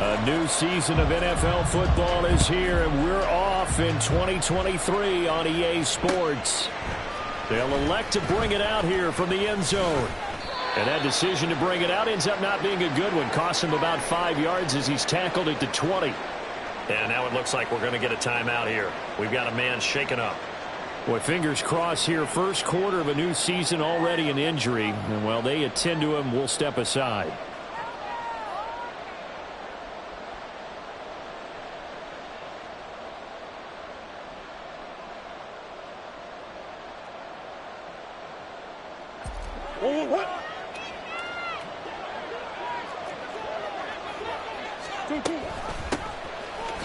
A new season of NFL football is here, and we're off in 2023 on EA Sports. They'll elect to bring it out here from the end zone. And that decision to bring it out ends up not being a good one. Costs him about 5 yards as he's tackled it to 20. And now it looks like we're going to get a timeout here. We've got a man shaken up. Boy, fingers crossed here. First quarter of a new season, already an injury. And while they attend to him, we'll step aside.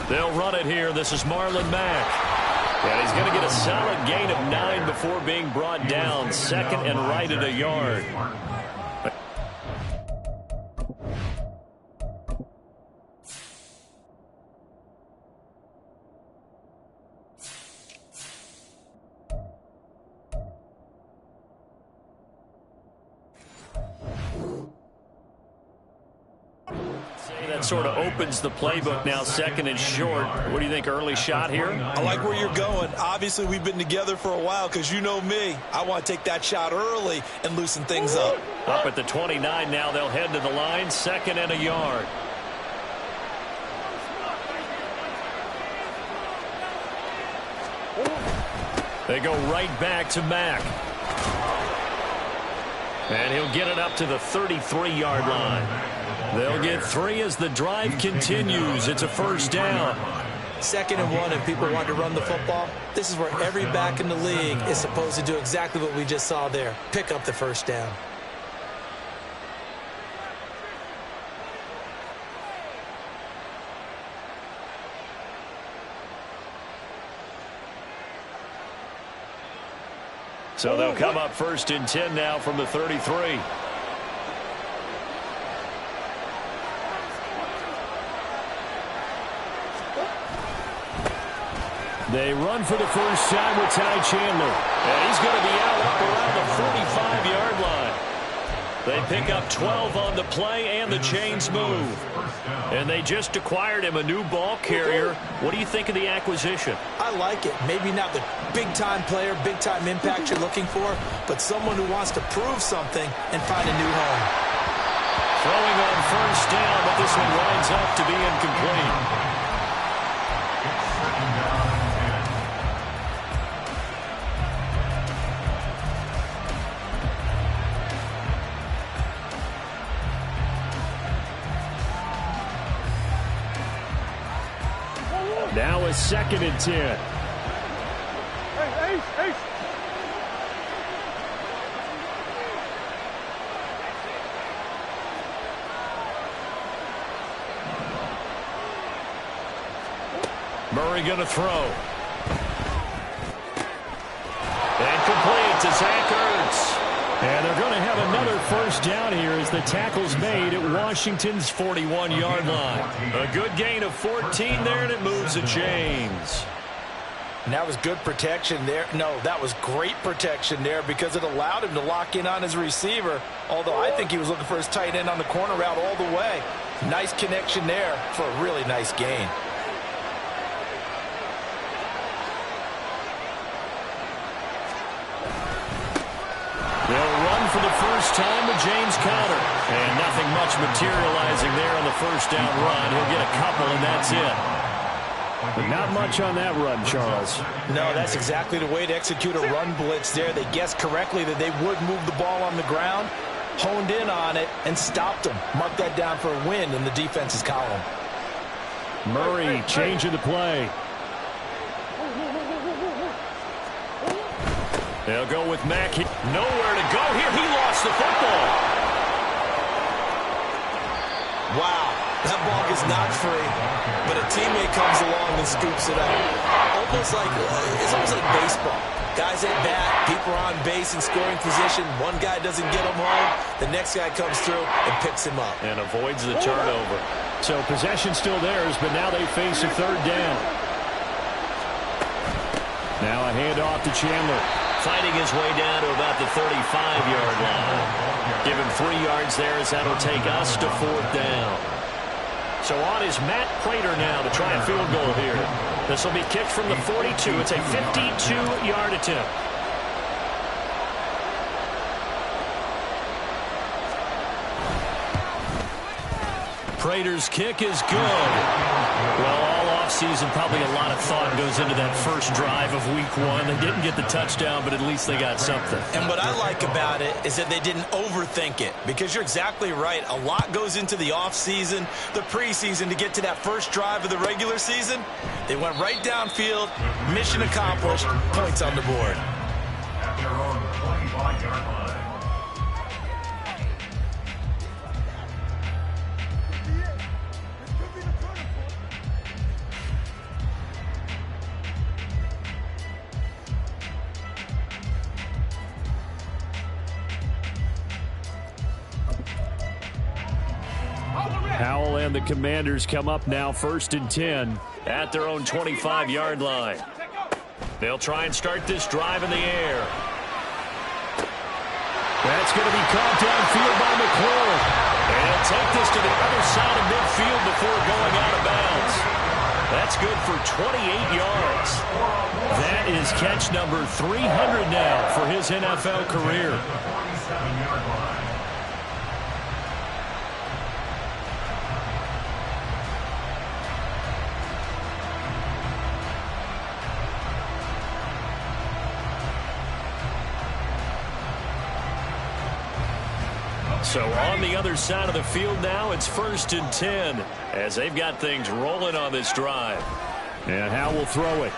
They'll run it here. This is Marlon Mack. And he's going to get a solid gain of 9 before being brought down. Second and right at a yard. That sort of opens the playbook now, second and short. What do you think, early shot here? I like where you're going. Obviously, we've been together for a while because you know me. I want to take that shot early and loosen things up. Up at the 29 now, they'll head to the line, second and a yard. They go right back to Mack. And he'll get it up to the 33-yard line. They'll get 3 as the drive continues. It's a first down. 2nd and 1, and people want to run the football. This is where every back in the league is supposed to do exactly what we just saw there. Pick up the first down. So they'll come up 1st and 10 now from the 33. They run for the first time with Ty Chandler. And he's going to be out up around the 45-yard line. They pick up 12 on the play, and the chains move. And they just acquired him a new ball carrier. What do you think of the acquisition? I like it. Maybe not the big-time player, big-time impact you're looking for, but someone who wants to prove something and find a new home. Throwing on first down, but this one winds up to be incomplete. Now a 2nd and 10. Murray going to throw. And complete to Zach Ertz. And they're going to have another first down here as the tackle's made at Washington's 41-yard line. A good gain of 14 there, and it moves the chains. And that was good protection there. No, that was great protection there because it allowed him to lock in on his receiver, although I think he was looking for his tight end on the corner route all the way. Nice connection there for a really nice gain. They'll run for the first time with James Conner. And nothing much materializing there on the first down run. He'll get a couple, and that's it. But not much on that run, Charles. No, that's exactly the way to execute a run blitz there. They guessed correctly that they would move the ball on the ground, honed in on it, and stopped them. Mark that down for a win in the defense's column. Murray changing the play. They'll go with Mack. Nowhere to go here. He lost the football. Wow, that ball gets knocked free, but a teammate comes along and scoops it up. It's almost like baseball. Guys at bat, people are on base in scoring position. One guy doesn't get him home. The next guy comes through and picks him up. And avoids the turnover. So possession still theirs, but now they face a third down. Now a handoff to Chandler. Fighting his way down to about the 35-yard line. Give him 3 yards there as that'll take us to 4th down. So on is Matt Prater now to try a field goal here. This will be kicked from the 42. It's a 52-yard attempt. Prater's kick is good. Well, all offseason, probably a lot of thought goes into that first drive of week 1. They didn't get the touchdown, but at least they got something. And what I like about it is that they didn't overthink it, because you're exactly right. A lot goes into the offseason, the preseason, to get to that first drive of the regular season. They went right downfield, mission accomplished, points on the board. At their own 25-yard line. Howell and the Commanders come up now 1st and 10 at their own 25-yard line. They'll try and start this drive in the air. That's going to be caught downfield by McLaurin. And he'll take this to the other side of midfield before going out of bounds. That's good for 28 yards. That is catch number 300 now for his NFL career. So on the other side of the field now, it's 1st and 10 as they've got things rolling on this drive. And Howell will throw it.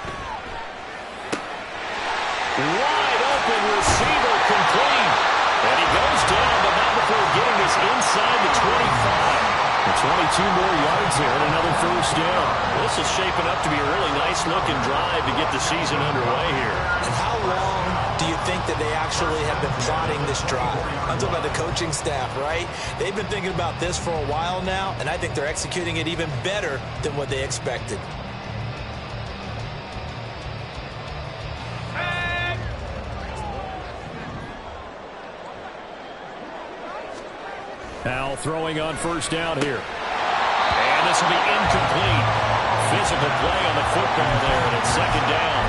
Wide open receiver, complete. And he goes down, but not before getting this inside the 25. 22 more yards here and another first down. This is shaping up to be a really nice-looking drive to get the season underway here. And how long do you think that they actually have been plotting this drive? I'm talking about the coaching staff, right? They've been thinking about this for a while now, and I think they're executing it even better than what they expected. Howell throwing on first down here. And this will be incomplete. Physical play on the football there, and it's 2nd down.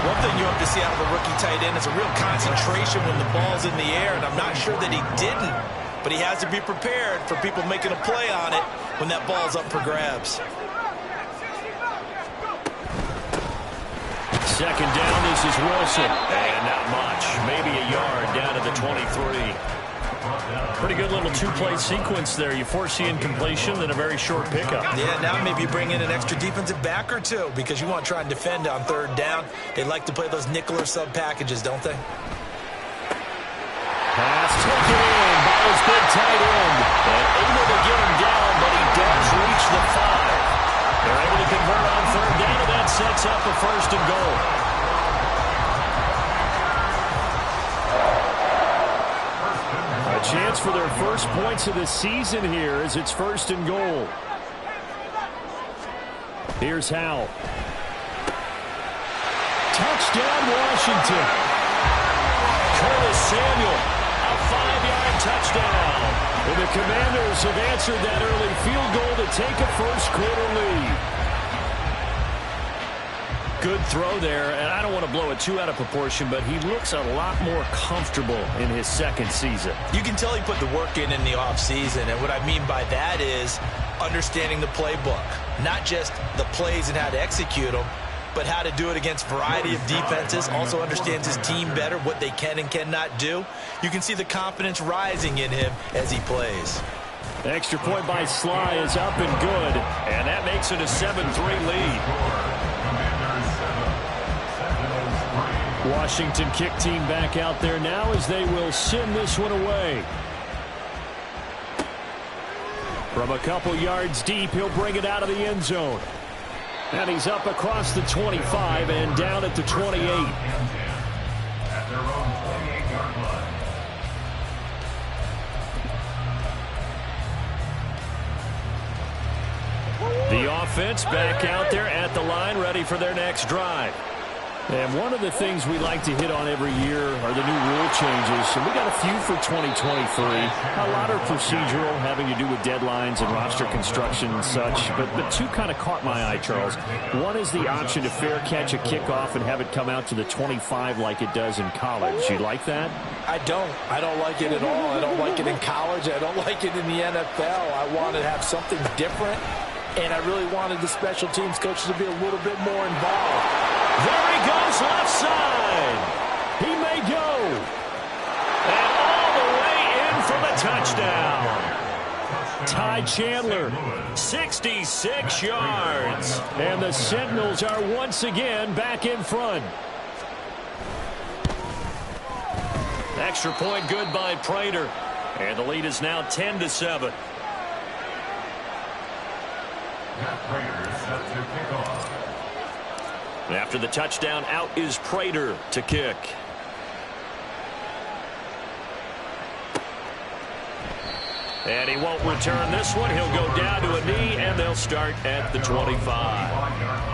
One thing you hope to see out of a rookie tight end is a real concentration when the ball's in the air, and I'm not sure that he didn't, but he has to be prepared for people making a play on it when that ball's up for grabs. 2nd down, this is Wilson. And not much, maybe a yard down to the 23. Pretty good little two-play sequence there. You foresee incompletion, then a very short pickup. Yeah, now maybe you bring in an extra defensive back or two because you want to try and defend on 3rd down. They like to play those nickel or sub packages, don't they? Pass taken in by his big tight end. And able to get him down, but he does reach the 5. They're able to convert on 3rd down, and that sets up a 1st and goal. A chance for their first points of the season here as it's 1st and goal. Here's Howell. Touchdown, Washington. Curtis Samuel, a 5-yard touchdown. And the Commanders have answered that early field goal to take a first-quarter lead. Good throw there, and I don't want to blow it too out of proportion, but he looks a lot more comfortable in his 2nd season. You can tell he put the work in the offseason, and what I mean by that is understanding the playbook. Not just the plays and how to execute them, but how to do it against a variety of defenses. Also understands his team better, what they can and cannot do. You can see the confidence rising in him as he plays. Extra point by Sly is up and good. And that makes it a 7-3 lead. Washington kick team back out there now as they will send this one away. From a couple yards deep, he'll bring it out of the end zone. And he's up across the 25 and down at the 28. At their own 28-yard line. The offense back out there at the line, ready for their next drive. And one of the things we like to hit on every year are the new rule changes. And we got a few for 2023. A lot are procedural, having to do with deadlines and roster construction and such. But two kind of caught my eye, Charles. One is the option to fair catch a kickoff and have it come out to the 25 like it does in college. You like that? I don't like it at all. I don't like it in college. I don't like it in the NFL. I want to have something different. And I really wanted the special teams coaches to be a little bit more involved. There he goes, left side. He may go. And all the way in for the touchdown. Ty Chandler, 66 yards. And the Sentinels are once again back in front. Extra point good by Prater. And the lead is now 10-7. Prater set to kick off. After the touchdown, out is Prater to kick. And he won't return this one. He'll go down to a knee, and they'll start at the 25.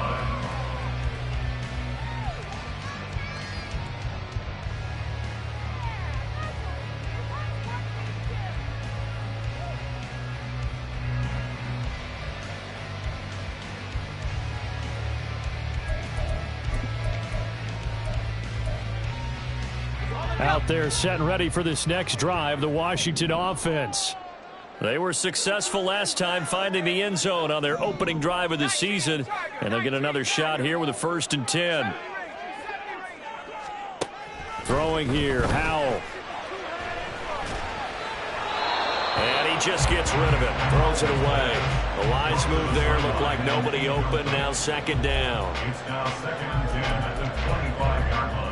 Out there set and ready for this next drive, the Washington offense. They were successful last time finding the end zone on their opening drive of the season, and they'll get another shot here with a 1st and 10. Throwing here, Howell. And he just gets rid of it, throws it away. The wise move there, looked like nobody open, now 2nd down. It's now 2nd and 10 at the 25-yard line.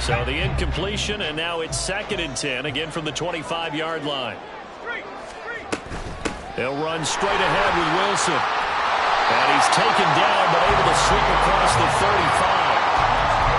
So the incompletion, and now it's 2nd and 10, again from the 25-yard line. They'll run straight ahead with Wilson. And he's taken down, but able to sweep across the 35.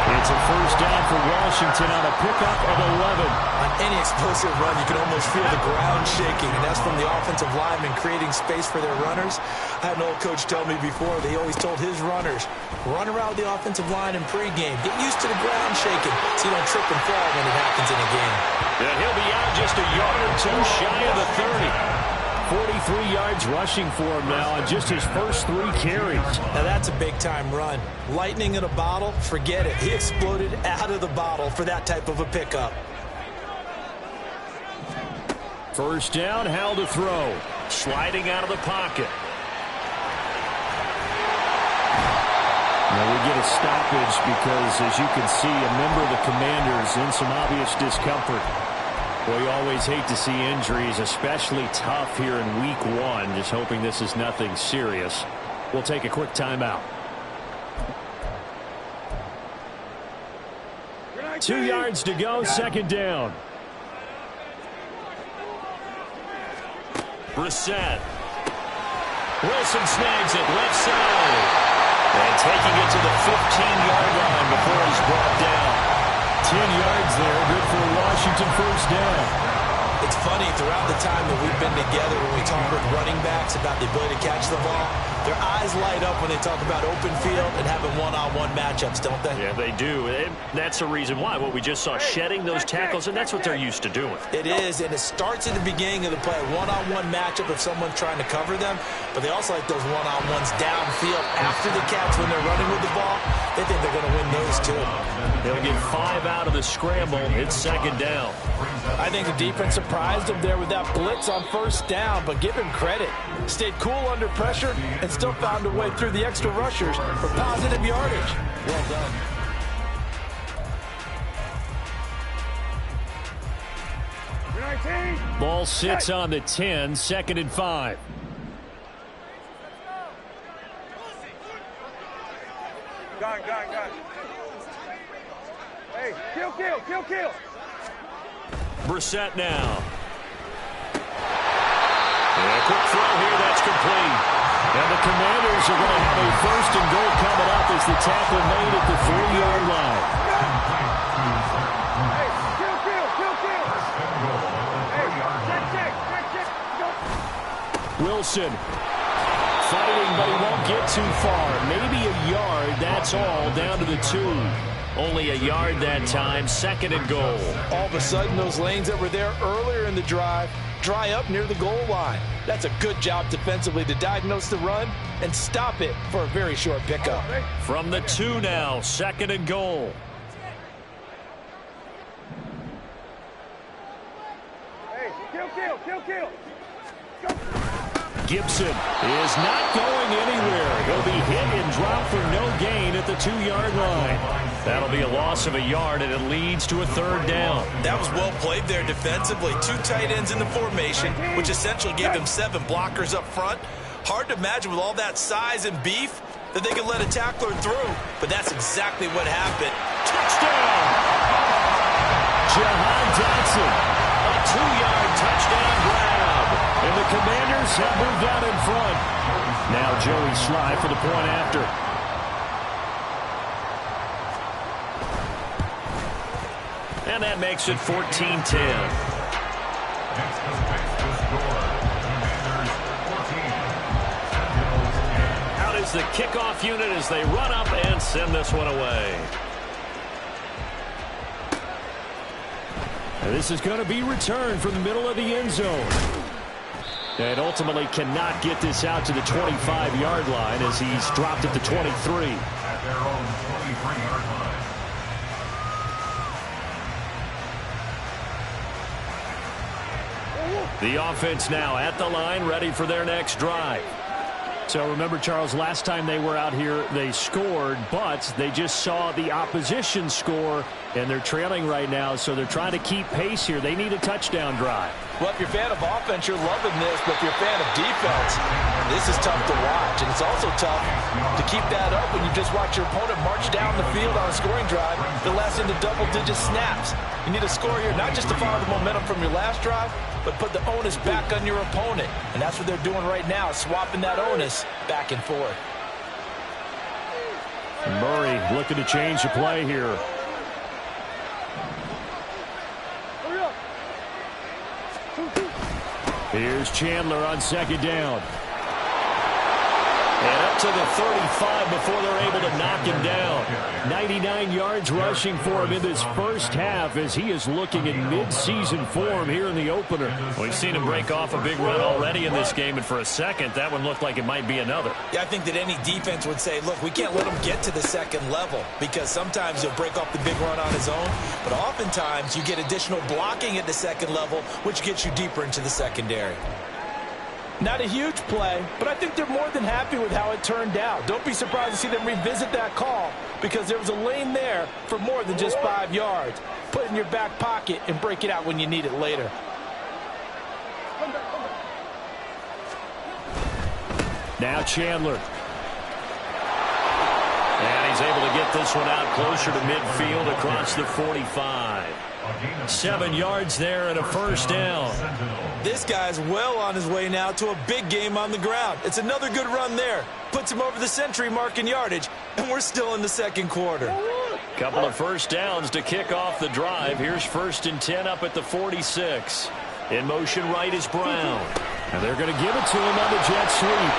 It's a 1st down for Washington on a pickup of 11. On any explosive run, you can almost feel the ground shaking, and that's from the offensive linemen creating space for their runners. I had an old coach tell me before, they always told his runners, run around the offensive line in pregame. Get used to the ground shaking so you don't trip and fall when it happens in a game. And he'll be out just a yard or two shy of the 30. 43 yards rushing for him now on just his first 3 carries. Now that's a big-time run. Lightning in a bottle, forget it. He exploded out of the bottle for that type of a pickup. 1st down, Howell to throw. Sliding out of the pocket. Now we get a stoppage because, as you can see, a member of the Commanders in some obvious discomfort. Well, you always hate to see injuries, especially tough here in week 1. Just hoping this is nothing serious. We'll take a quick timeout. 2 yards to go, 2nd down. Brissett. Wilson snags it left side. And taking it to the 15-yard line before he's brought down. 10 yards there, good for a Washington 1st down. It's funny, throughout the time that we've been together, when we talk with running backs about the ability to catch the ball, their eyes light up when they talk about open field and having one-on-one matchups, don't they? Yeah, they do. That's the reason why. What we just saw, shedding those tackles, and that's what they're used to doing. It is, and it starts at the beginning of the play. One-on-one matchup if someone's trying to cover them, but they also like those one-on-ones downfield after the catch when they're running with the ball. They think they're going to win those, too. They'll get 5 out of the scramble. It's 2nd down. I think the defense surprised them there with that blitz on 1st down, but give him credit. Stayed cool under pressure and still found a way through the extra rushers for positive yardage. Well done. Ball sits on the 10, 2nd and 5. Gun. Hey, kill. Brissett now. And a quick throw here, that's complete. And the Commanders are going to have a 1st and goal coming up as the tackle made at the 3-yard line. Hey, kill. Hey, check. Wilson. Fighting, but he won't get too far. Maybe a yard, that's all, down to the 2. Only a yard that time, 2nd and goal. All of a sudden, those lanes that were there earlier in the drive dry up near the goal line. That's a good job defensively to diagnose the run and stop it for a very short pickup. From the 2 now, 2nd and goal. Hey, kill. Gibson is not going anywhere. He'll be hit and dropped for no gain at the 2-yard line. That'll be a loss of a yard, and it leads to a 3rd down. That was well played there defensively. 2 tight ends in the formation, which essentially gave them 7 blockers up front. Hard to imagine with all that size and beef that they could let a tackler through, but that's exactly what happened. Touchdown! Jahan Dotson, a 2-yard touchdown grab. And the Commanders have moved out in front. Now Joey Sly for the point after. And that makes it 14-10. Next to score, Commanders 14. Out is the kickoff unit as they run up and send this one away. And this is going to be returned from the middle of the end zone. And ultimately cannot get this out to the 25-yard line as he's dropped at the 23. At their own 23-yard line. The offense now at the line, ready for their next drive. So remember, Charles, last time they were out here, they scored, but they just saw the opposition score, and they're trailing right now, so they're trying to keep pace here. They need a touchdown drive. Well, if you're a fan of offense, you're loving this, but if you're a fan of defense, this is tough to watch, and it's also tough to keep that up when you just watch your opponent march down the field on a scoring drive that lasts into double-digit snaps. You need a score here, not just to follow the momentum from your last drive, but put the onus back on your opponent. And that's what they're doing right now, swapping that onus back and forth. Murray looking to change the play here. Here's Chandler on 2nd down. And up to the 35 before they're able to knock him down. 99 yards rushing for him in this first half as he is looking in mid-season form here in the opener. We've seen him break off a big run already in this game, and for a second, that one looked like it might be another. Yeah, I think that any defense would say, look, we can't let him get to the 2nd level because sometimes he'll break off the big run on his own, but oftentimes you get additional blocking at the 2nd level, which gets you deeper into the secondary. Not a huge play, but I think they're more than happy with how it turned out. Don't be surprised to see them revisit that call because there was a lane there for more than just 5 yards. Put it in your back pocket and break it out when you need it later. Now Chandler. And he's able to get this one out closer to midfield across the 45. 7 yards there and a 1st down. This guy's well on his way now to a big game on the ground. It's another good run there. Puts him over the century mark in yardage, and we're still in the 2nd quarter. Couple of 1st downs to kick off the drive. Here's 1st and 10 up at the 46. In motion right is Brown. And they're going to give it to him on the jet sweep.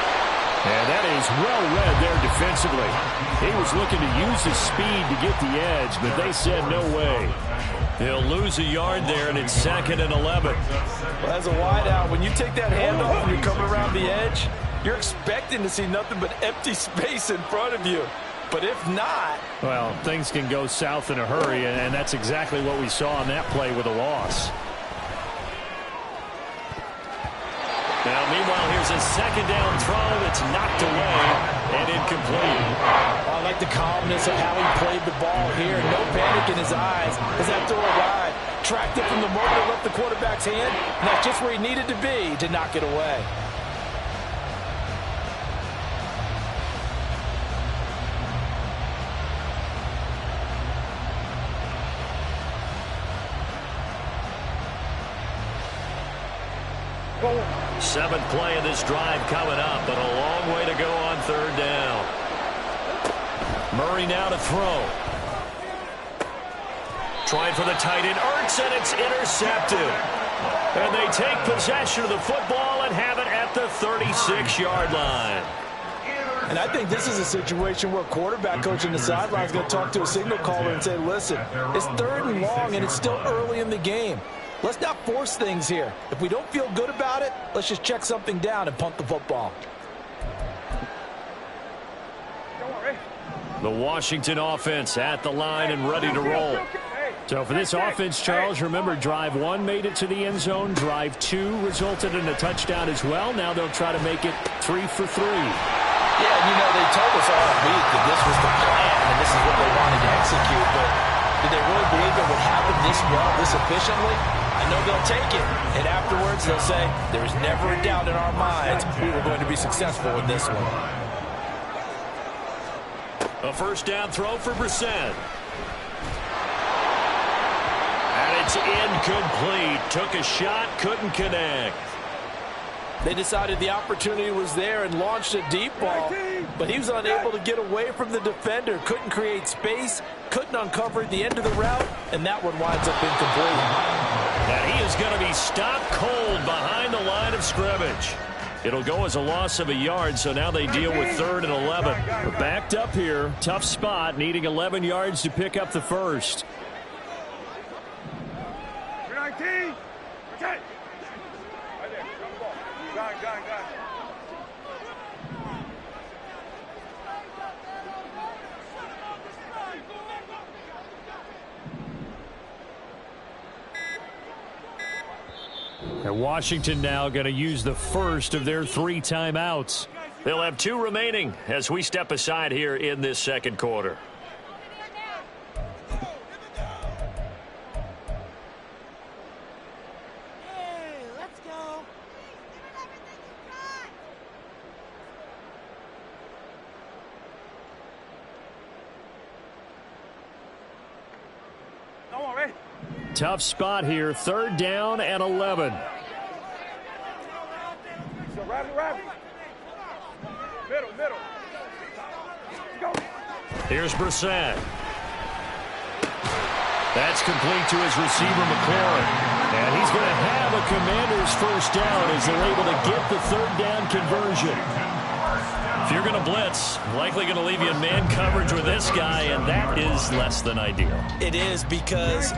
And that is well read there defensively. He was looking to use his speed to get the edge, but they said no way. He'll lose a yard there, and it's 2nd and 11. Well, as a wideout, when you take that handoff and you're coming around the edge, you're expecting to see nothing but empty space in front of you. But if not... well, things can go south in a hurry, and that's exactly what we saw on that play with a loss. Now, meanwhile, here's a 2nd down throw that's knocked away and incomplete. I like the calmness of how he played the ball here. No panic in his eyes as that throw arrived. Tracked it from the moment it left the quarterback's hand, and that's just where he needed to be to knock it away. Seventh play of this drive coming up, but a long way to go on 3rd down. Murray now to throw. Trying for the tight end, Ertz, and it's intercepted. And they take possession of the football and have it at the 36-yard line. And I think this is a situation where quarterback coach on the sideline is going to talk to a signal caller and say, listen, it's 3rd and long, and it's still early in the game. Let's not force things here. If we don't feel good about it, let's just check something down and punt the football. The Washington offense at the line and ready to roll. So for this offense, Charles, remember, drive 1 made it to the end zone. Drive 2 resulted in a touchdown as well. Now they'll try to make it 3 for 3. Yeah, and they told us all week that this was the plan and this is what they wanted to execute, but did they really believe it would happen this well, this efficiently? I know they'll take it, and afterwards they'll say, there's never a doubt in our minds we were going to be successful in this one. A first down throw for Brissett. And it's incomplete. Took a shot, couldn't connect. They decided the opportunity was there and launched a deep ball, but he was unable to get away from the defender, couldn't create space, couldn't uncover the end of the route, and that one winds up incomplete. And he is going to be stopped cold behind the line of scrimmage. It'll go as a loss of a yard, so now they deal with 3rd and 11. We're backed up here. Tough spot, needing 11 yards to pick up the first. 19. Okay. Right there. Got the ball. Got it. And Washington now going to use the first of their 3 timeouts. They'll have 2 remaining as we step aside here in this second quarter. Tough spot here. 3rd down and 11. So Rabbit. Middle. Go. Here's Brissett. That's complete to his receiver, McLaurin. And he's going to have a Commander's first down as they're able to get the 3rd down conversion. If you're going to blitz, likely going to leave you in man coverage with this guy, and that is less than ideal. It is, because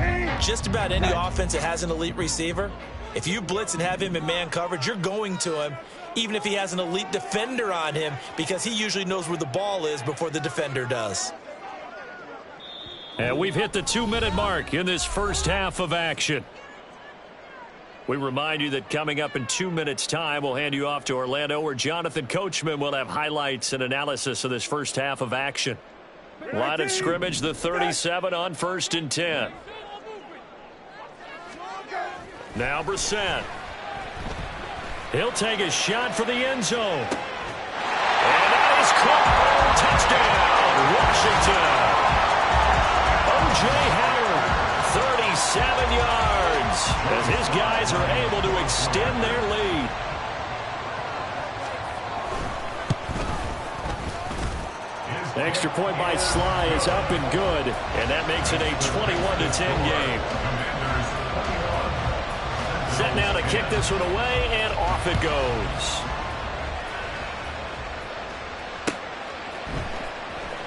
just about any offense that has an elite receiver, if you blitz and have him in man coverage, you're going to him, even if he has an elite defender on him, because he usually knows where the ball is before the defender does. And we've hit the 2-minute mark in this first half of action. We remind you that coming up in 2 minutes' time, we'll hand you off to Orlando, where Jonathan Coachman will have highlights and analysis of this first half of action. Line of scrimmage, the 37 on 1st and 10. Now Brissett. He'll take a shot for the end zone. And that is caught. Touchdown, Washington. O.J. Howard, 37 yards. As his guys are able to extend their lead. The extra point by Sly is up and good, and that makes it a 21-10 game. Set now to kick this one away, and off it goes.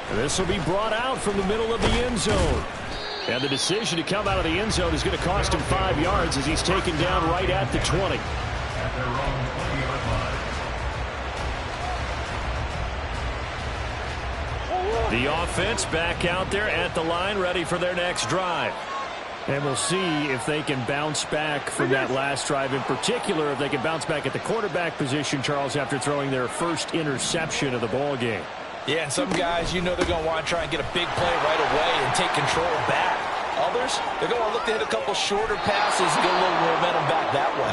And this will be brought out from the middle of the end zone. And the decision to come out of the end zone is going to cost him 5 yards as he's taken down right at the 20. The offense back out there at the line, ready for their next drive. And we'll see if they can bounce back from that last drive. In particular, if they can bounce back at the quarterback position, Charles, after throwing their first interception of the ball game. Yeah, and some guys, they're going to want to try and get a big play right away and take control back. Others, they're going to look to hit a couple shorter passes and get a little momentum back that way.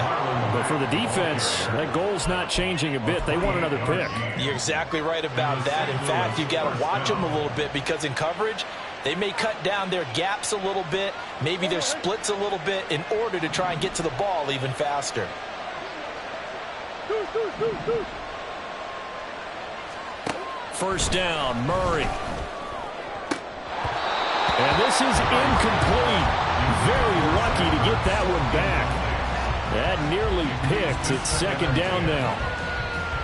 But for the defense, that goal's not changing a bit. They want another pick. You're exactly right about that. In fact, you've got to watch them a little bit, because in coverage, they may cut down their gaps a little bit, maybe their splits a little bit, in order to try and get to the ball even faster. First down, Murray. And this is incomplete. Very lucky to get that one back. That nearly picked. It's 2nd down now.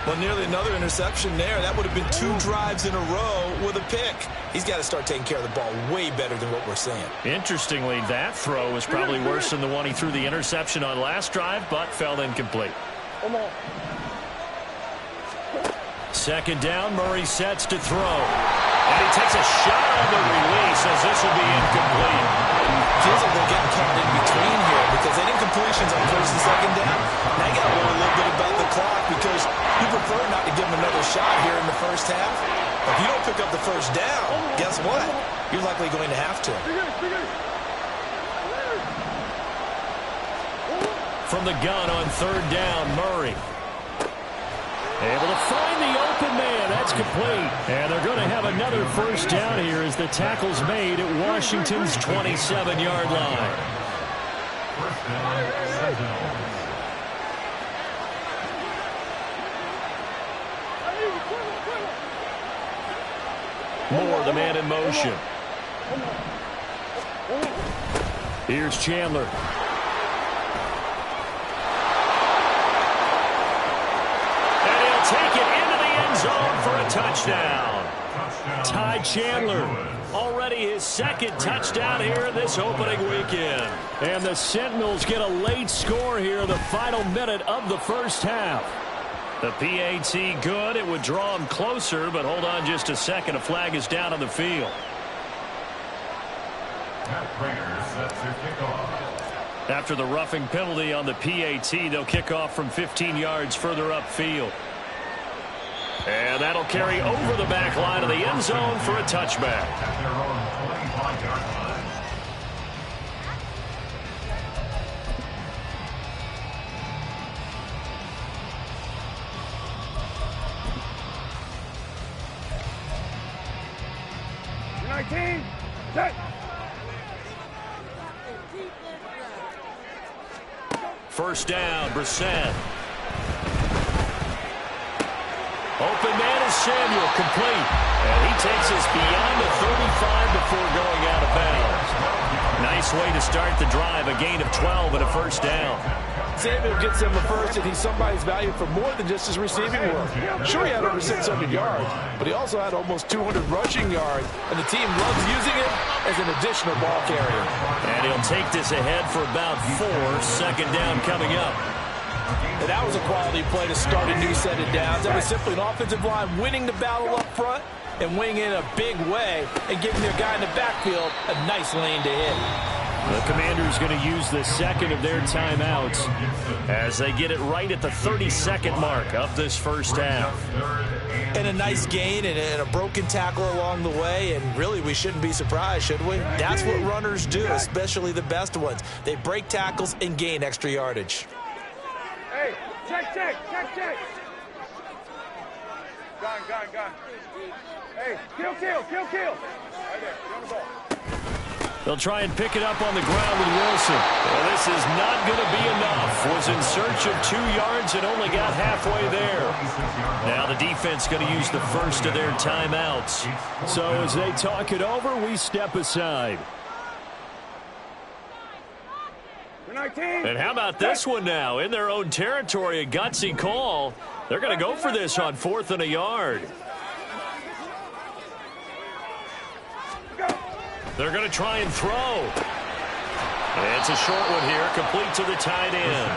Well, nearly another interception there. That would have been 2 drives in a row with a pick. He's got to start taking care of the ball way better than what we're seeing. Interestingly, that throw was probably worse than the one he threw the interception on last drive, but fell incomplete. Come on. Second down, Murray sets to throw. And he takes a shot on the release as this will be incomplete. Feels like they're getting caught in between here because they didn't completions on first and second down. Now you got to worry a little bit about the clock because you prefer not to give them another shot here in the first half. If you don't pick up the first down, guess what? You're likely going to have to. From the gun on third down, Murray. Able to find the open man. That's complete. And they're going to have another first down here as the tackle's made at Washington's 27-yard line. First down, Moore, the man in motion. Here's Chandler. Take it into the end zone for a touchdown. Ty Chandler, already his second touchdown here this opening weekend. And the Sentinels get a late score here in the final minute of the first half. The PAT good. It would draw him closer, but hold on just a second. A flag is down on the field. After the roughing penalty on the PAT, they'll kick off from 15 yards further upfield. And that'll carry over the back line of the end zone for a touchback. At their own 25-yard line. Set. First down, Brissett. Open man is Samuel, complete. And he takes us beyond the 35 before going out of bounds. Nice way to start the drive, a gain of 12 and a first down. Samuel gets him a first, and he's somebody's value for more than just his receiving work. Sure, he had over 600 yards, but he also had almost 200 rushing yards, and the team loves using him as an additional ball carrier. And he'll take this ahead for about 4. Second down coming up. And that was a quality play to start a new set of downs. That was simply an offensive line winning the battle up front and winning in a big way and giving their guy in the backfield a nice lane to hit. The Commanders going to use the second of their timeouts as they get it right at the 32nd mark of this first half. And a nice gain and a broken tackle along the way, and really we shouldn't be surprised, should we? That's what runners do, especially the best ones. They break tackles and gain extra yardage. Hey, check. Gun. Hey, kill. Right there, on the ball. They'll try and pick it up on the ground with Wilson. Well, this is not going to be enough. Was in search of 2 yards and only got halfway there. Now the defense going to use the first of their timeouts. So as they talk it over, we step aside. And how about this one now? In their own territory, a gutsy call. They're going to go for this on 4th and a yard. They're going to try and throw. And it's a short one here, complete to the tight end.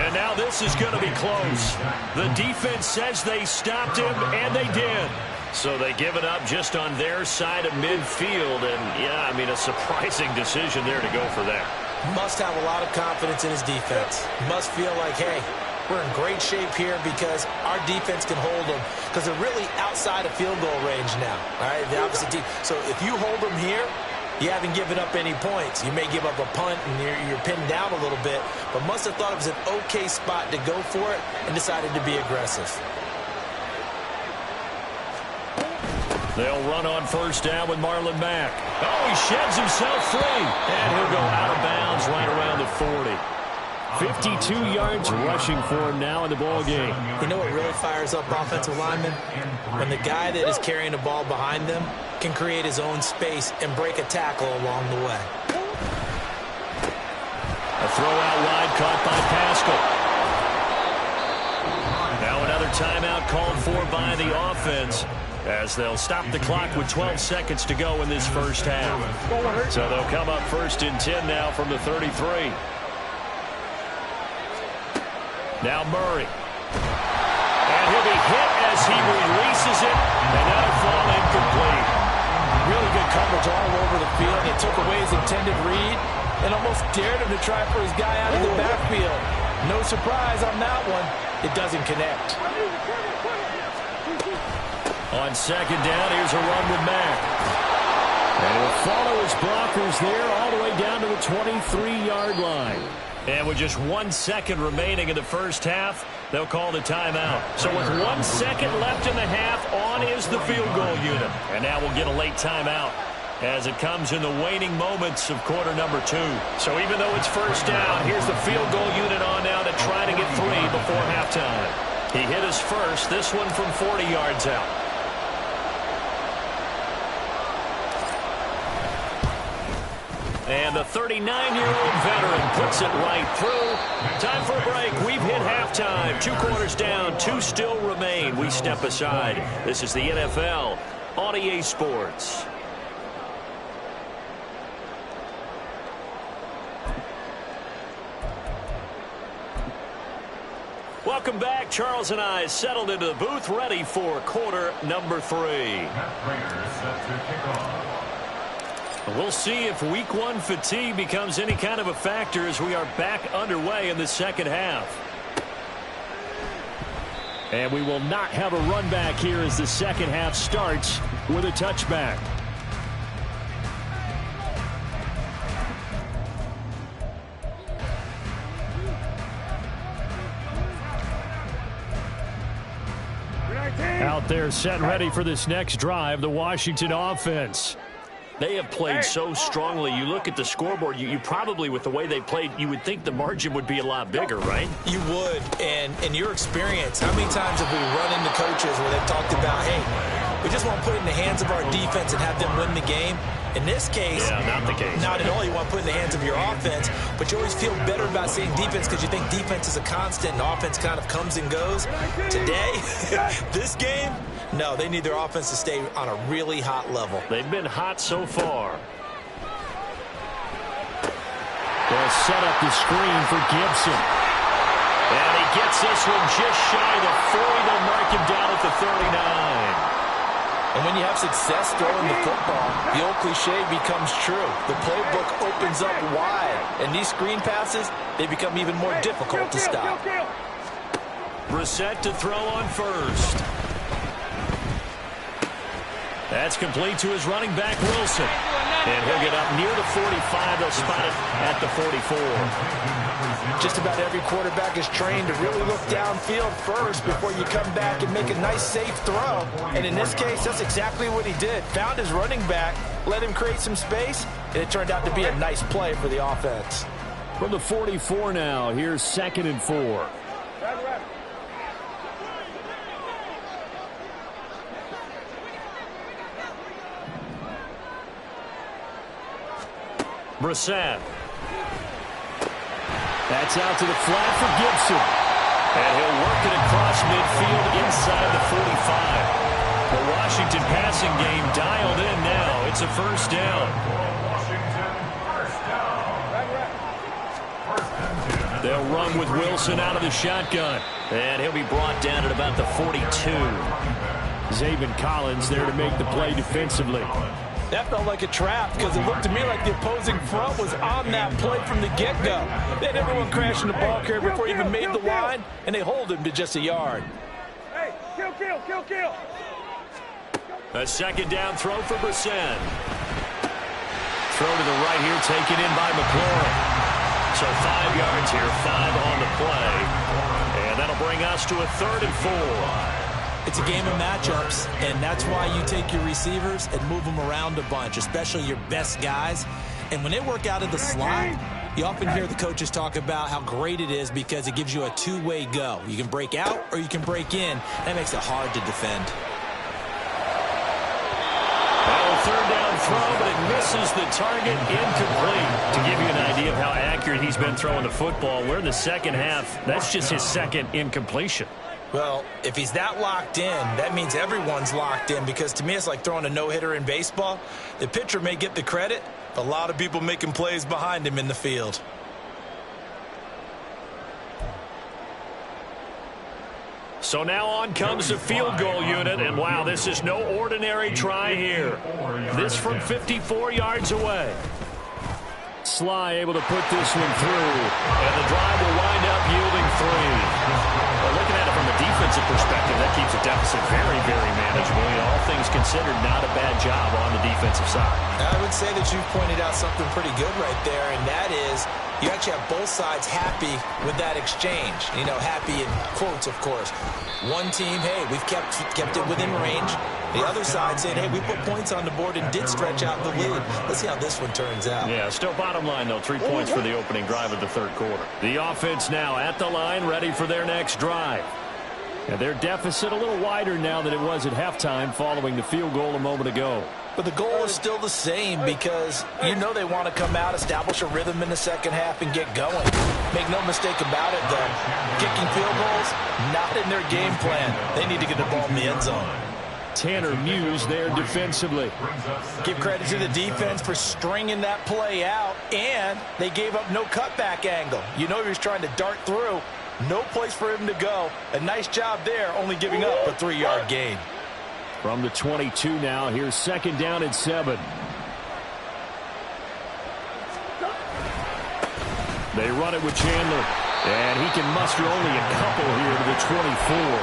And now this is going to be close. The defense says they stopped him, and they did. So they give it up just on their side of midfield. And, yeah, I mean, a surprising decision there to go for that. Must have a lot of confidence in his defense. Must feel like, hey, we're in great shape here because our defense can hold them because they're really outside of field goal range now. All right, the opposite team. So if you hold them here, you haven't given up any points. You may give up a punt and you're pinned down a little bit, but must have thought it was an okay spot to go for it and decided to be aggressive. They'll run on first down with Marlon Mack. Oh, he sheds himself free. And he'll go out of bounds right around the 40. 52 yards rushing for him now in the ball game. You know what really fires up offensive linemen? When the guy that is carrying the ball behind them can create his own space and break a tackle along the way. A throw out wide caught by Pascal. Now another timeout called for by the offense, as they'll stop the clock with 12 seconds to go in this first half. So they'll come up first and 10 now from the 33. Now Murray. And he'll be hit as he releases it, and that'll fall incomplete. Really good coverage all over the field. It took away his intended read and almost dared him to try for his guy out of the backfield. No surprise on that one. It doesn't connect. On second down, here's a run with Mack. And he'll follow his blockers there all the way down to the 23-yard line. And with just 1 second remaining in the first half, they'll call the timeout. So with 1 second left in the half, on is the field goal unit. And now we'll get a late timeout as it comes in the waning moments of quarter number 2. So even though it's first down, here's the field goal unit on now to try to get 3 before halftime. He hit his first, this one from 40 yards out. And the 39-year-old veteran puts it right through. Time for a break. We've hit halftime. 2 quarters down, 2 still remain. We step aside. This is the NFL on EA Sports. Welcome back. Charles and I settled into the booth, ready for quarter number 3. We'll see if week 1 fatigue becomes any kind of a factor as we are back underway in the second half. And we will not have a run back here as the second half starts with a touchback. Out there set and ready for this next drive, the Washington offense. They have played so strongly. You look at the scoreboard, you probably, with the way they played, you would think the margin would be a lot bigger, right? You would. And in your experience, how many times have we run into coaches where they've talked about, hey, we just want to put it in the hands of our defense and have them win the game? In this case, not the case. Not at all. You want to put it in the hands of your offense, but you always feel better about saying defense because you think defense is a constant and offense kind of comes and goes. Today, this game, no, they need their offense to stay on a really hot level. They've been hot so far. They'll set up the screen for Gibson. And he gets this one just shy of the 40. They'll mark him down at the 39. And when you have success throwing the football, the old cliche becomes true. The playbook opens up wide. And these screen passes, they become even more difficult to stop. Brissett to throw on first. That's complete to his running back, Wilson. And he'll get up near the 45. They'll spot it at the 44. Just about every quarterback is trained to really look downfield first before you come back and make a nice, safe throw. And in this case, that's exactly what he did. Found his running back, let him create some space, and it turned out to be a nice play for the offense. From the 44 now, here's 2nd and 4. Brissett. That's out to the flat for Gibson. And he'll work it across midfield inside the 45. The Washington passing game dialed in now. It's a first down. They'll run with Wilson out of the shotgun. And he'll be brought down at about the 42. Zaven Collins there to make the play defensively. That felt like a trap because it looked to me like the opposing front was on that play from the get-go. They had everyone crashing the ball carrier before he even made the line, and they hold him to just a yard. Hey, kill. A second down throw for Brissett. Throw to the right here, taken in by McLaurin. So 5 yards here, 5 on the play. And that'll bring us to a 3rd and 4. It's a game of matchups, and that's why you take your receivers and move them around a bunch, especially your best guys. And when they work out of the slot, you often hear the coaches talk about how great it is because it gives you a two-way go. You can break out or you can break in. That makes it hard to defend. Third down throw, but it misses the target, incomplete. To give you an idea of how accurate he's been throwing the football, we're in the second half. That's just his 2nd incompletion. Well, if he's that locked in, that means everyone's locked in, because to me it's like throwing a no-hitter in baseball. The pitcher may get the credit, but a lot of people making plays behind him in the field. So now on comes the field goal unit, and wow, this is no ordinary try here. This from 54 yards away. Sly able to put this one through, and the drive will wind up yielding 3. Well, looking at it from a defensive perspective, that keeps the deficit very, very manageable. All things considered, not a bad job on the defensive side. I would say that you've pointed out something pretty good right there, and that is you actually have both sides happy with that exchange. You know, happy in quotes, of course. One team, hey, we've kept it within range. The other side saying, hey, we put points on the board and did stretch out the lead. Let's see how this one turns out. Yeah, still bottom line, though. 3 points for the opening drive of the third quarter. The offense now at the line, ready for their next drive. And their deficit a little wider now than it was at halftime following the field goal a moment ago. But the goal is still the same, because you know they want to come out, establish a rhythm in the second half, and get going. Make no mistake about it, though. Kicking field goals, not in their game plan. They need to get the ball in the end zone. Tanner Muse there defensively. Give credit to the defense for stringing that play out, and they gave up no cutback angle. You know he was trying to dart through. No place for him to go. A nice job there, only giving up a 3-yard gain. From the 22 now, here's second down and 7. They run it with Chandler, and he can muster only a couple here to the 24.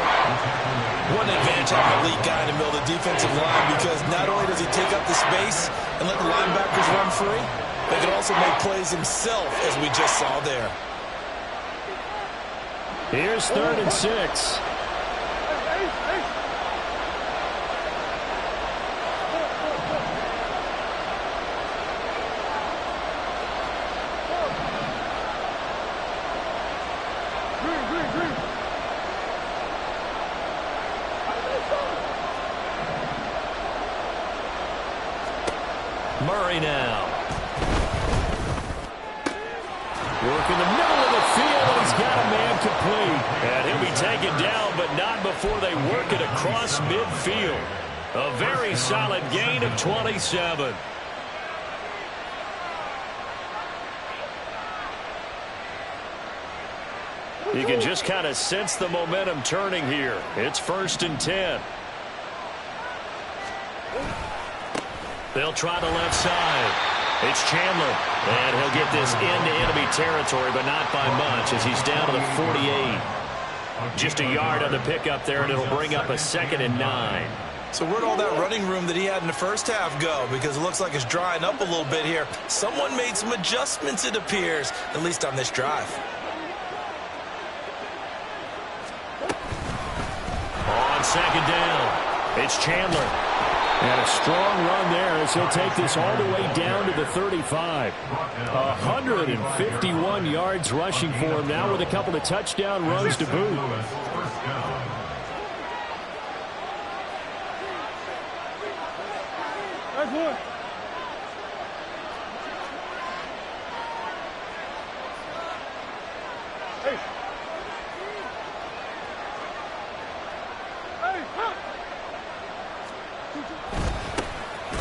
What an advantage having an elite guy in the middle of the defensive line, because not only does he take up the space and let the linebackers run free, but he can also make plays himself, as we just saw there. Here's 3rd and 6. Murray now. Work in the middle of the field, and he's got a man complete. And he'll be taken down, but not before they work it across midfield. A very solid gain of 27. You can just kind of sense the momentum turning here. It's 1st and 10. They'll try the left side. It's Chandler, and he'll get this into enemy territory, but not by much, as he's down to the 48. Just a yard on the pickup there, and it'll bring up a 2nd and 9. So where'd all that running room that he had in the first half go? Because it looks like it's drying up a little bit here. Someone made some adjustments, it appears, at least on this drive. On 2nd down, it's Chandler. And a strong run there as he'll take this all the way down to the 35. 151 yards rushing for him now, with a couple of touchdown runs to boot.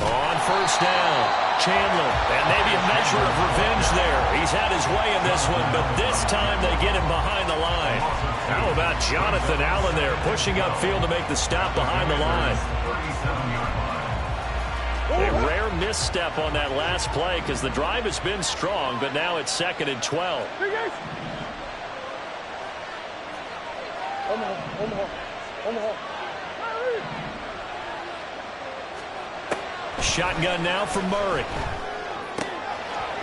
On 1st down, Chandler, and maybe a measure of revenge there. He's had his way in this one, but this time they get him behind the line. How about Jonathan Allen there, pushing upfield to make the stop behind the line? A rare misstep on that last play, because the drive has been strong, but now it's 2nd and 12. Shotgun now from Murray.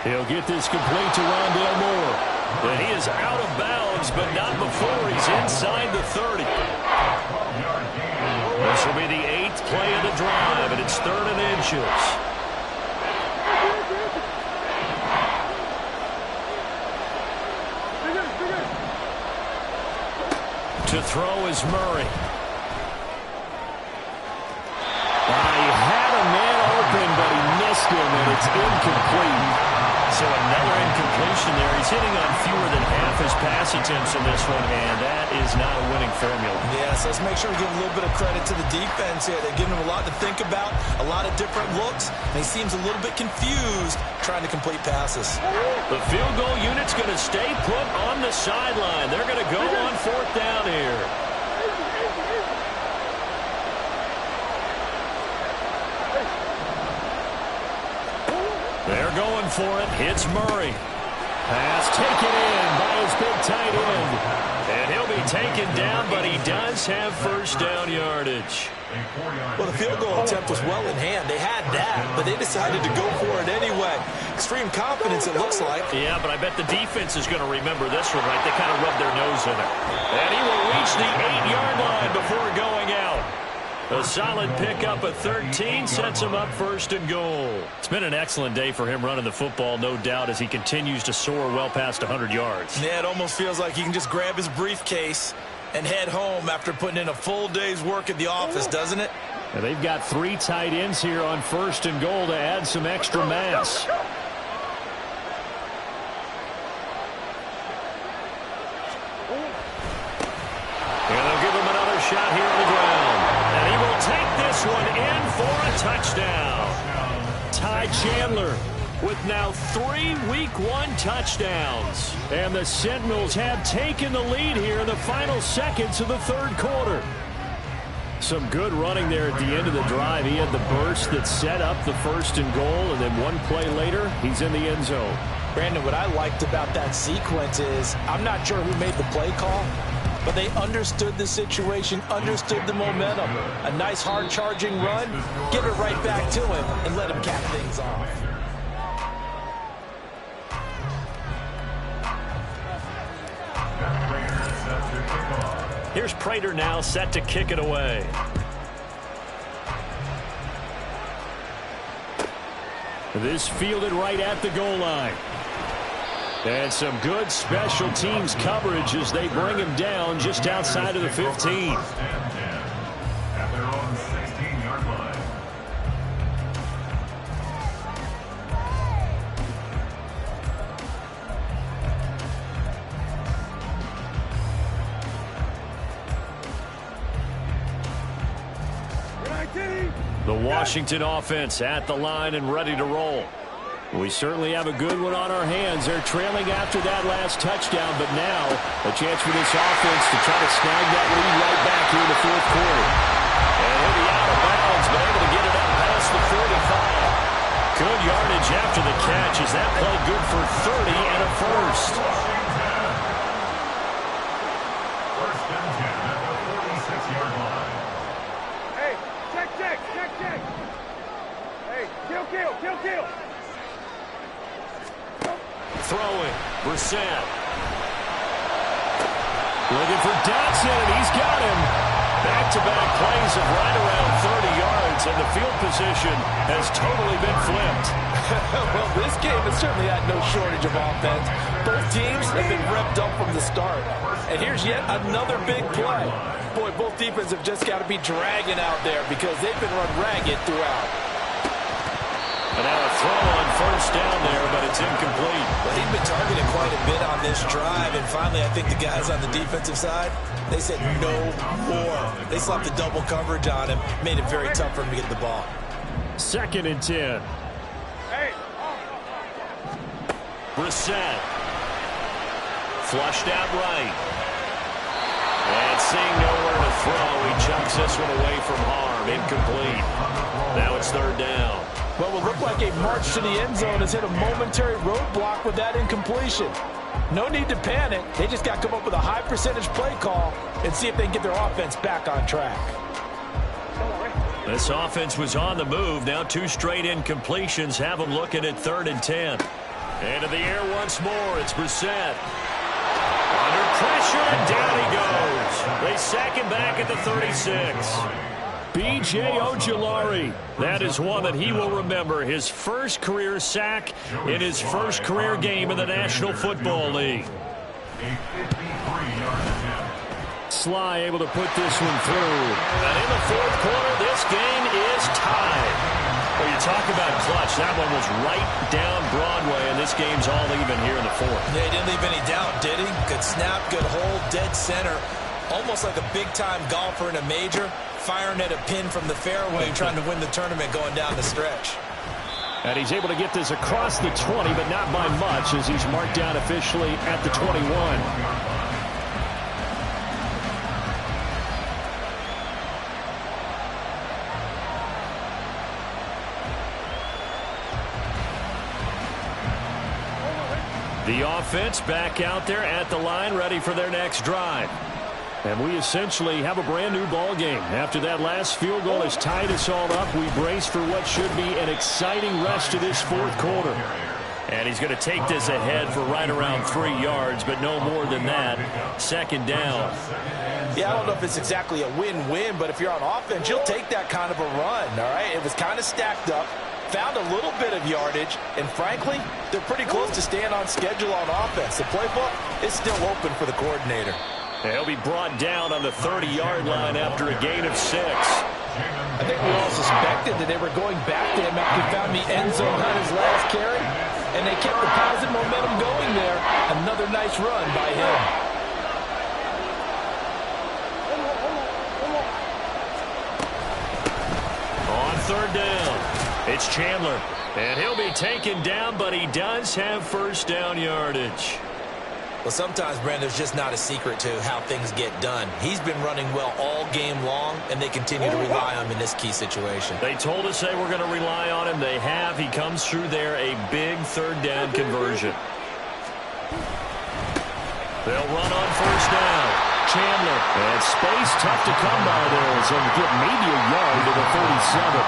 He'll get this complete to Rondale Moore. And he is out of bounds, but not before he's inside the 30. This will be the 8th play of the drive, and it's 3rd and inches. To throw is Murray. He had a man open, but he missed him, and it's incomplete. So another incompletion there. He's hitting on fewer than half his pass attempts in this one, and that is not a winning formula. Yes, let's make sure we give a little bit of credit to the defense here. They're giving him a lot to think about, a lot of different looks, and he seems a little bit confused trying to complete passes. The field goal unit's going to stay put on the sideline. They're going to go on 4th down here. They're going for it. Hits Murray. Pass taken in by his big tight end. And he'll be taken down, but he does have first down yardage. Well, the field goal attempt was well in hand. They had that, but they decided to go for it anyway. Extreme confidence, it looks like. Yeah, but I bet the defense is going to remember this one, right? They kind of rubbed their nose in it. And he will reach the 8-yard line before going out. A solid pickup of 13 sets him up 1st and goal. It's been an excellent day for him running the football, no doubt, as he continues to soar well past 100 yards. Yeah, it almost feels like he can just grab his briefcase and head home after putting in a full day's work at the office, doesn't it? Now they've got 3 tight ends here on 1st and goal to add some extra mass. And they'll give him another shot here on the ground. And he will take this one in for a touchdown. Ty Chandler with now 3 Week 1 touchdowns. And the Sentinels have taken the lead here in the final seconds of the 3rd quarter. Some good running there at the end of the drive. He had the burst that set up the 1st and goal, and then one play later, he's in the end zone. Brandon, what I liked about that sequence is I'm not sure who made the play call, but they understood the situation, understood the momentum. A nice hard-charging run, give it right back to him, and let him cap things off. Here's Prater now set to kick it away. This fielded right at the goal line. And some good special teams coverage as they bring him down just outside of the 15. At their own 16-yard line. The Washington offense at the line and ready to roll. We certainly have a good one on our hands. They're trailing after that last touchdown, but now a chance for this offense to try to snag that lead right back here in the 4th quarter. And he'll be out of bounds, but able to get it up past the 45. Good yardage after the catch. Is that play good for 30 and a first? First and 10 at the 46-yard line. Hey, check. Hey, kill. Throwing. Brissett. Looking for Dotson, and he's got him. Back-to-back plays of right around 30 yards, and the field position has totally been flipped. Well, this game has certainly had no shortage of offense. Both teams have been revved up from the start. And here's yet another big play. Boy, both defenses have just got to be dragging out there because they've been run ragged throughout. And now a throw on first down there, but it's incomplete. But he's been targeted quite a bit on this drive, and finally I think the guys on the defensive side, they said no more. They slapped the double coverage on him, made it very tough for him to get the ball. 2nd and 10. Hey. Brissett. Flushed out right. And seeing nowhere to throw, he chucks this one away from harm. Incomplete. Now it's 3rd down. Well, it will look like a march to the end zone has hit a momentary roadblock with that incompletion. No need to panic. They just got to come up with a high percentage play call and see if they can get their offense back on track. This offense was on the move. Now 2 straight incompletions have them looking at 3rd and 10. Into the air once more. It's Brissett. Under pressure, and down he goes. They sack him back at the 36. B.J. Ojulari. That is one that he will remember. His first career sack in his first career game in the National Football League. A 53-yard attempt. Sly able to put this one through. And in the 4th quarter, this game is tied. Well, you talk about clutch. That one was right down Broadway, and this game's all even here in the fourth. Yeah, he didn't leave any doubt, did he? Good snap, good hold, dead center. Almost like a big-time golfer in a major, firing at a pin from the fairway, trying to win the tournament going down the stretch. And he's able to get this across the 20, but not by much, as he's marked down officially at the 21. The offense back out there at the line, ready for their next drive. And we essentially have a brand new ball game. After that last field goal has tied us all up, we brace for what should be an exciting rest of this fourth quarter. And he's going to take this ahead for right around 3 yards, but no more than that. Second down. Yeah, I don't know if it's exactly a win-win, but if you're on offense, you'll take that kind of a run, all right? It was kind of stacked up. Found a little bit of yardage, and frankly, they're pretty close to staying on schedule on offense. The playbook is still open for the coordinator. And he'll be brought down on the 30-yard line after a gain of 6. I think we all suspected that they were going back to him after he found the end zone on his last carry, and they kept the positive momentum going there. Another nice run by him. On third down, it's Chandler. And he'll be taken down, but he does have first down yardage. Well, sometimes, Brandon, there's just not a secret to how things get done. He's been running well all game long, and they continue to rely on him in this key situation. They told us they were going to rely on him. They have. He comes through there, a big third down conversion. They'll run on first down. Chandler. And space tough to come by there as he'll get maybe a yard to the 37.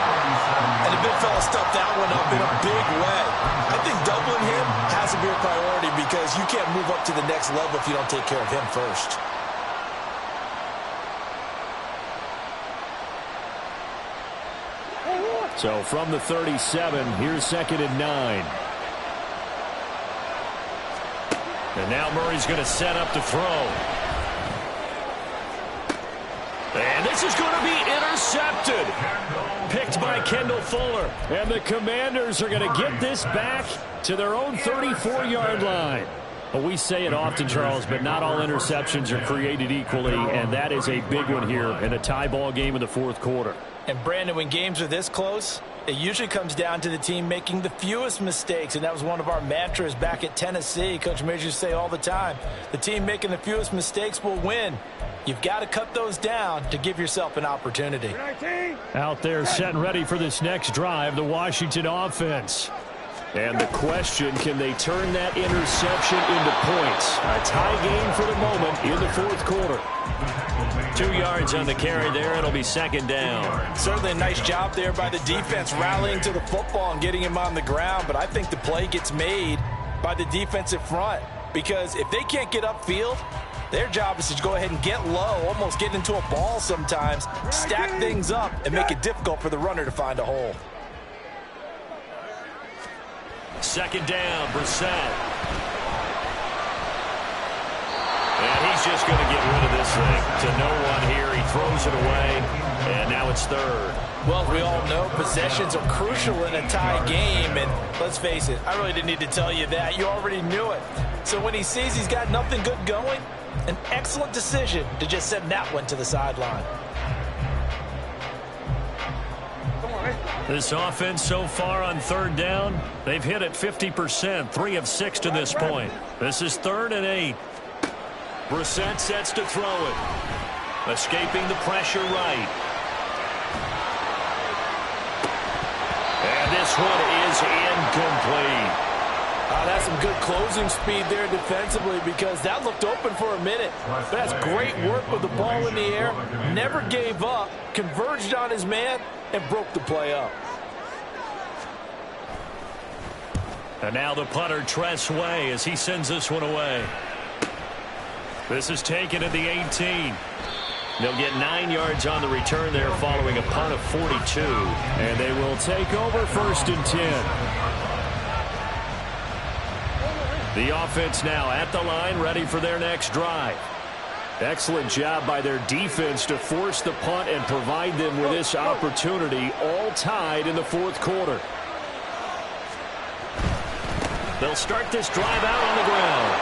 And the big fella stuffed that one up in a big way. I think doubling him has to be a priority because you can't move up to the next level if you don't take care of him first. So from the 37, here's second and 9. And now Murray's going to set up to throw. And this is going to be intercepted. Picked by Kendall Fuller. And the Commanders are going to get this back to their own 34-yard line. Well, we say it often, Charles, but not all interceptions are created equally, and that is a big one here in a tie ball game in the fourth quarter. And, Brandon, when games are this close, it usually comes down to the team making the fewest mistakes, and that was one of our mantras back at Tennessee. Coach Majors used to say all the time, the team making the fewest mistakes will win. You've got to cut those down to give yourself an opportunity. Out there set and ready for this next drive, the Washington offense. And the question, can they turn that interception into points? A tie game for the moment in the fourth quarter. 2 yards on the carry there. It'll be second down. Certainly a nice job there by the defense rallying to the football and getting him on the ground. But I think the play gets made by the defensive front. Because if they can't get upfield, their job is to go ahead and get low, almost get into a ball sometimes, stack things up, and make it difficult for the runner to find a hole. Second down, Brissett. And he's just going to get rid of this thing to no one here. He throws it away, and now it's third. Well, we all know possessions are crucial in a tie game, and let's face it, I really didn't need to tell you that. You already knew it. So when he sees he's got nothing good going, an excellent decision to just send that one to the sideline. This offense so far on third down, they've hit it 50%, 3 of 6 to this point. This is 3rd and 8. Brissett sets to throw it. Escaping the pressure right. And this one is incomplete. That's some good closing speed there defensively because that looked open for a minute. But that's great work with the ball in the air. Never gave up, converged on his man, and broke the play up. And now the punter, Tress Way, as he sends this one away. This is taken at the 18. They'll get 9 yards on the return there following a punt of 42. And they will take over 1st and 10. The offense now at the line, ready for their next drive. Excellent job by their defense to force the punt and provide them with this opportunity, all tied in the fourth quarter. They'll start this drive out on the ground.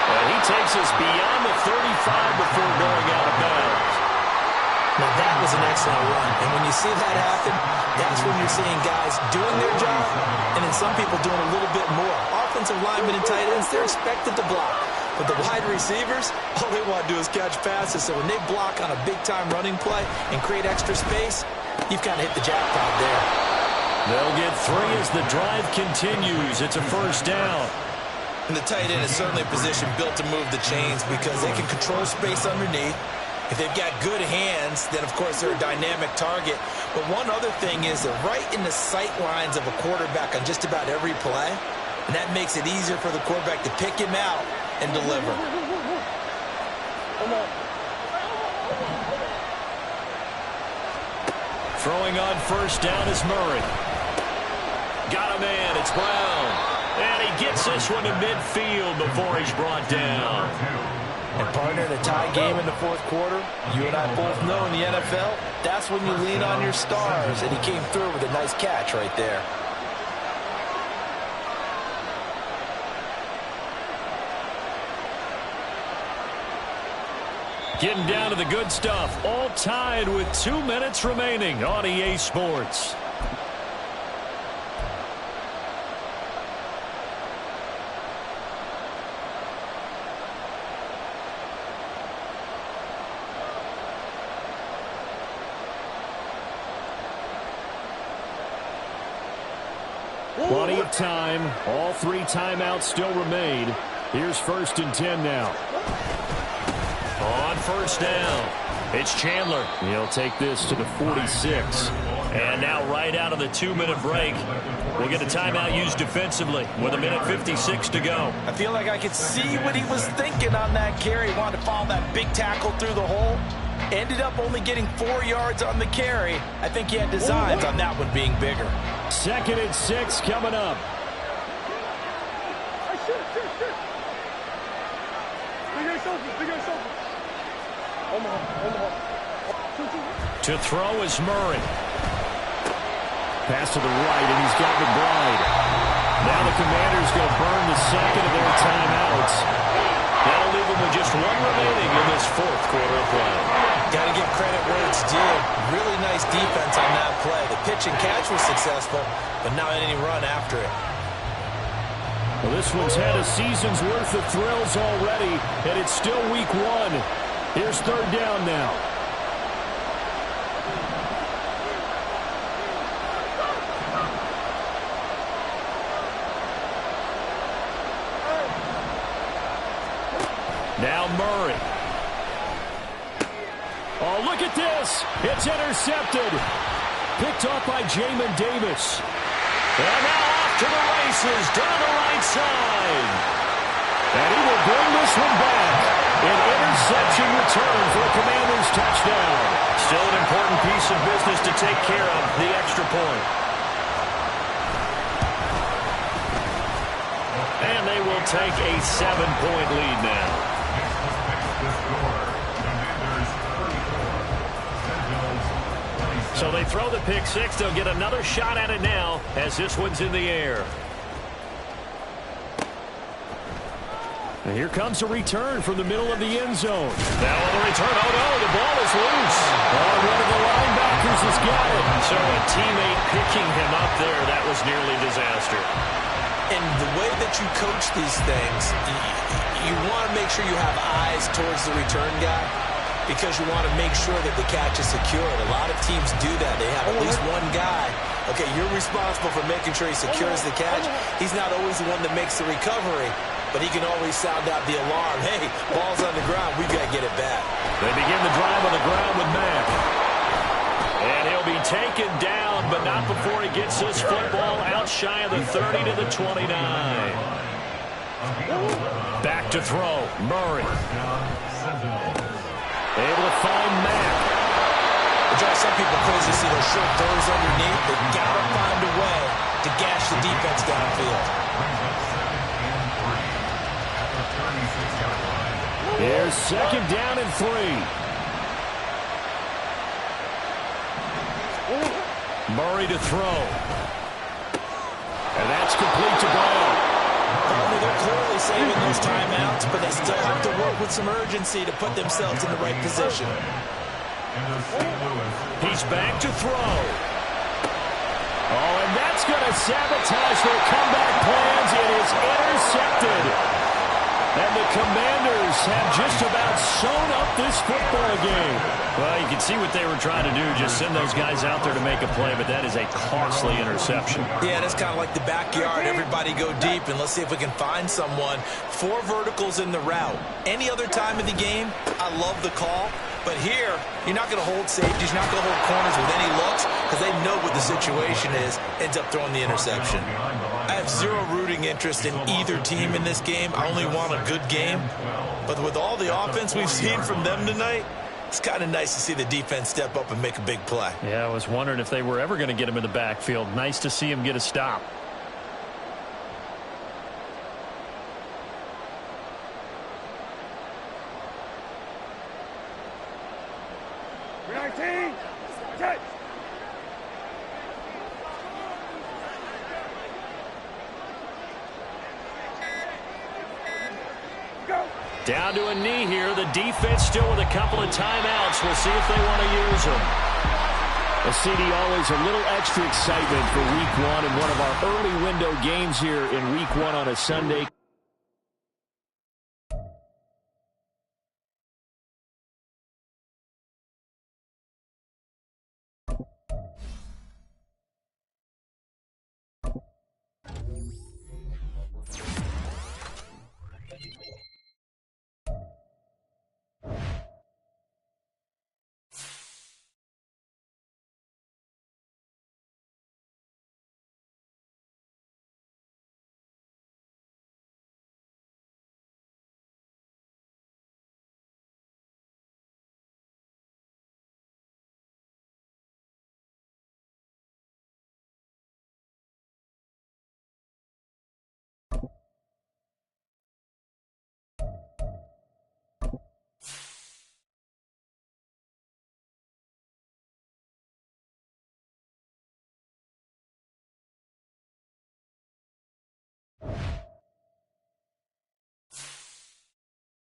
And he takes us beyond the 35 before going out of bounds. Now, that was an excellent run. And when you see that happen, that's when you're seeing guys doing their job and then some people doing a little bit more. Offensive linemen and tight ends, they're expected to block. But the wide receivers, all they want to do is catch passes. So when they block on a big-time running play and create extra space, you've kind of hit the jackpot there. They'll get 3 as the drive continues. It's a first down. And the tight end is certainly a position built to move the chains because they can control space underneath. If they've got good hands, then, of course, they're a dynamic target. But one other thing is they're right in the sight lines of a quarterback on just about every play. And that makes it easier for the quarterback to pick him out and deliver. Throwing on first down is Murray. Got a man. It's Brown. And he gets this one to midfield before he's brought down. And partner, in a tie game in the fourth quarter, you and I both know in the NFL, that's when you lean on your stars. And he came through with a nice catch right there. Getting down to the good stuff. All tied with 2 minutes remaining on EA Sports. Plenty of time. All 3 timeouts still remain. Here's 1st and 10 now. On first down, it's Chandler. He'll take this to the 46. And now right out of the 2-minute break, we'll get a timeout used defensively with 1:56 to go. I feel like I could see what he was thinking on that carry. He wanted to follow that big tackle through the hole. Ended up only getting 4 yards on the carry. I think he had designs on that one being bigger. 2nd and 6 coming up. To throw is Murray. Pass to the right, and he's got McBride. Now the Commanders going to burn the 2nd of their timeouts. That'll leave them with just 1 remaining in this fourth quarter of play. Got to give credit where it's due. Really nice defense on that play. The pitch and catch was successful, but not any run after it. Well, this one's had a season's worth of thrills already, and it's still week 1. Here's 3rd down now. Now Murray. Oh, look at this. It's intercepted. Picked off by Jamin Davis. And now off to the races down the right side. And he will bring this one back. An interception return for a Commanders touchdown. Still an important piece of business to take care of, the extra point. And they will take a 7-point lead now. So they throw the pick six. They'll get another shot at it now as this one's in the air. And here comes a return from the middle of the end zone. Now on the return, oh no, the ball is loose. Oh, one of the linebackers has got it. So a teammate picking him up there, that was nearly disaster. And the way that you coach these things, you want to make sure you have eyes towards the return guy because you want to make sure that the catch is secured. A lot of teams do that. They have at least one guy. Okay, you're responsible for making sure he secures the catch. He's not always the one that makes the recovery, but he can always sound out the alarm. Hey, ball's on the ground. We've got to get it back. They begin the drive on the ground with Mack. And he'll be taken down, but not before he gets this football out shy of the 30 to the 29. Back to throw, Murray. Able to find Mack. It drives some people crazy to see those short throws underneath. They've got to find a way to gash the defense downfield. Here's second down and 3. Murray to throw. And that's complete to Brown. They're clearly saving those timeouts, but they still have to work with some urgency to put themselves in the right position. He's back to throw. Oh, and that's going to sabotage their comeback plans. It is intercepted. And the Commanders have just about sewn up this football game. Well, you can see what they were trying to do, just send those guys out there to make a play, but that is a costly interception. Yeah, that's kind of like the backyard. Everybody go deep, and let's see if we can find someone. 4 verticals in the route. Any other time of the game, I love the call. But here, you're not going to hold safeties, you're not going to hold corners with any looks because they know what the situation is, ends up throwing the interception. I have zero rooting interest in either team in this game. I only want a good game. But with all the offense we've seen from them tonight, it's kind of nice to see the defense step up and make a big play. Yeah, I was wondering if they were ever going to get him in the backfield. Nice to see him get a stop. Down to a knee here. The defense still with a couple of timeouts. We'll see if they want to use them. A CD, always a little extra excitement for Week 1 and one of our early window games here in Week 1 on a Sunday.